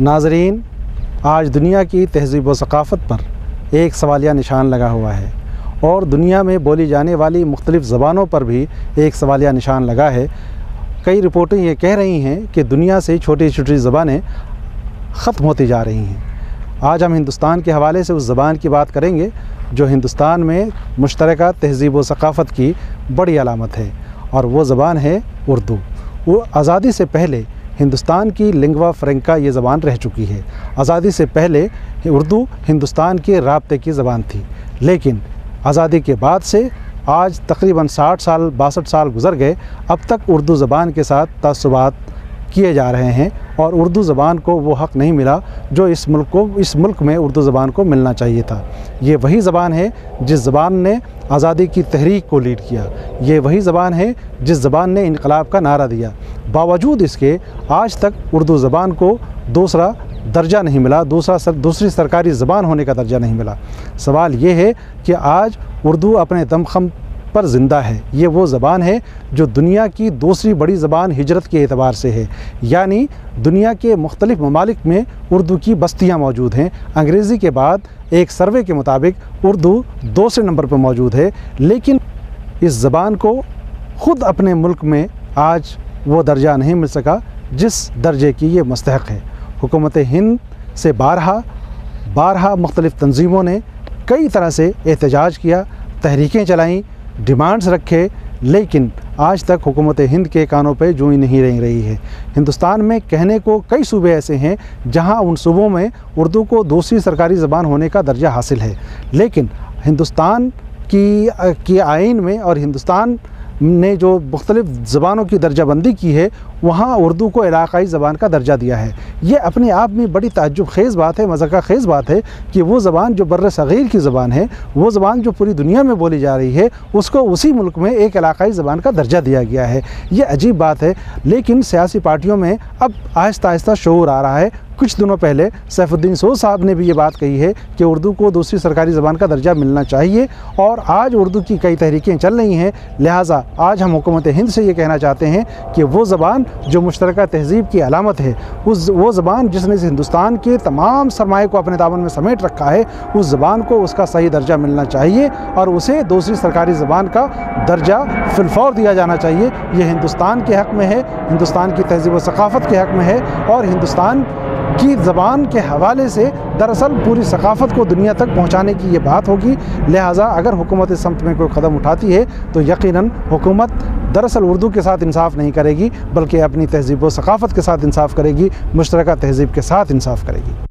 नाज़रीन, आज दुनिया की तहज़ीब व सक़ाफ़त पर एक सवालिया निशान लगा हुआ है और दुनिया में बोली जाने वाली मुख्तलिफ़ ज़बानों पर भी एक सवालिया निशान लगा है। कई रिपोर्टें ये कह रही हैं कि दुनिया से छोटी छोटी ज़बानें ख़त्म होती जा रही हैं। आज हम हिंदुस्तान के हवाले से उस ज़बान की बात करेंगे जो हिंदुस्तान में मुश्तरका तहज़ीब व सक़ाफ़त की बड़ी अलामत है, और वो ज़बान है उर्दू। वो आज़ादी से पहले हिंदुस्तान की लिंगवा फ्रेंका ये ज़बान रह चुकी है। आज़ादी से पहले उर्दू हिंदुस्तान के राब्ते की ज़बान थी, लेकिन आज़ादी के बाद से आज तकरीबन 60 साल 62 साल गुज़र गए, अब तक उर्दू ज़बान के साथ तअस्सुबात किए जा रहे हैं और उर्दू ज़बान को वो हक़ नहीं मिला जो इस मुल्क में उर्दू ज़बान को मिलना चाहिए था। ये वही ज़बान है जिस ज़बान ने आज़ादी की तहरीक को लीड किया। ये वही ज़बान है जिस ज़बान ने इनकलाब का नारा दिया। बावजूद इसके आज तक उर्दू ज़बान को दूसरा दर्जा नहीं मिला, दूसरी सरकारी ज़बान होने का दर्जा नहीं मिला। सवाल ये है कि आज उर्दू अपने दमख़म पर ज़िंदा है। ये वो ज़बान है जो दुनिया की दूसरी बड़ी ज़बान हिजरत के एतबार से है, यानी दुनिया के मुख्तलिफ़ ममालिक में उर्दू की बस्तियाँ मौजूद हैं। अंग्रेज़ी के बाद एक सर्वे के मुताबिक उर्दू दूसरे नंबर पर मौजूद है, लेकिन इस ज़बान को ख़ुद अपने मुल्क में आज वो दर्जा नहीं मिल सका जिस दर्जे की ये मुस्तहक़ है। हुकूमत हिंद से बारहा मुख्तलिफ़ तंजीमों ने कई तरह से एहतजाज किया, तहरीकें चलाईं, डिमांड्स रखे, लेकिन आज तक हुकूमत हिंद के कानों पे जूं ही नहीं रेंग रही है। हिंदुस्तान में कहने को कई सूबे ऐसे हैं जहां उन सूबों में उर्दू को दूसरी सरकारी ज़बान होने का दर्जा हासिल है, लेकिन हिंदुस्तान की आइन में और हिंदुस्तान ने जो मुख्तलिफ़ ज़बानों की दर्जाबंदी की है, वहाँ उर्दू को इलाक़ाई ज़बान का दर्जा दिया है। ये अपने आप में बड़ी ताज्जुब खेज़ बात है, मज़ाक़ खेज़ बात है कि वो ज़बान जो बर्र सग़ीर की ज़बान है, वो ज़बान जो पूरी दुनिया में बोली जा रही है, उसको उसी मुल्क में एक इलाक़ाई ज़बान का दर्जा दिया गया है। ये अजीब बात है, लेकिन सियासी पार्टियों में अब आहिस्ता आहिस्ता शऊर आ रहा है। कुछ दिनों पहले सैफुद्दीन सोज़ साहब ने भी ये बात कही है कि उर्दू को दूसरी सरकारी ज़बान का दर्जा मिलना चाहिए, और आज उर्दू की कई तहरीकें चल रही हैं। लिहाजा आज हम हुकूमत हिंद से ये कहना चाहते हैं कि वो ज़बान जो मुश्तरका तहज़ीब की अलामत है, वो ज़बान जिसने इस हिंदुस्तान के तमाम सरमाए को अपने दामन में समेट रखा है, उस ज़बान को उसका सही दर्जा मिलना चाहिए और उसे दूसरी सरकारी ज़बान का दर्जा फिलफौर दिया जाना चाहिए। ये हिंदुस्तान के हक़ में है, हिंदुस्तान की तहज़ीब व सक़ाफ़त के हक़ में है, और हिंदुस्तान की ज़बान के हवाले से दरअसल पूरी सक़ाफ़त को दुनिया तक पहुँचाने की ये बात होगी। लिहाजा अगर हुकूमत इस समत में कोई कदम उठाती है तो यकीनन हुकूमत दरअसल उर्दू के साथ इंसाफ़ नहीं करेगी, बल्कि अपनी तहज़ीब व सक़ाफ़त के साथ इंसाफ़ करेगी, मुश्तरका तहज़ीब के साथ इंसाफ़ करेगी।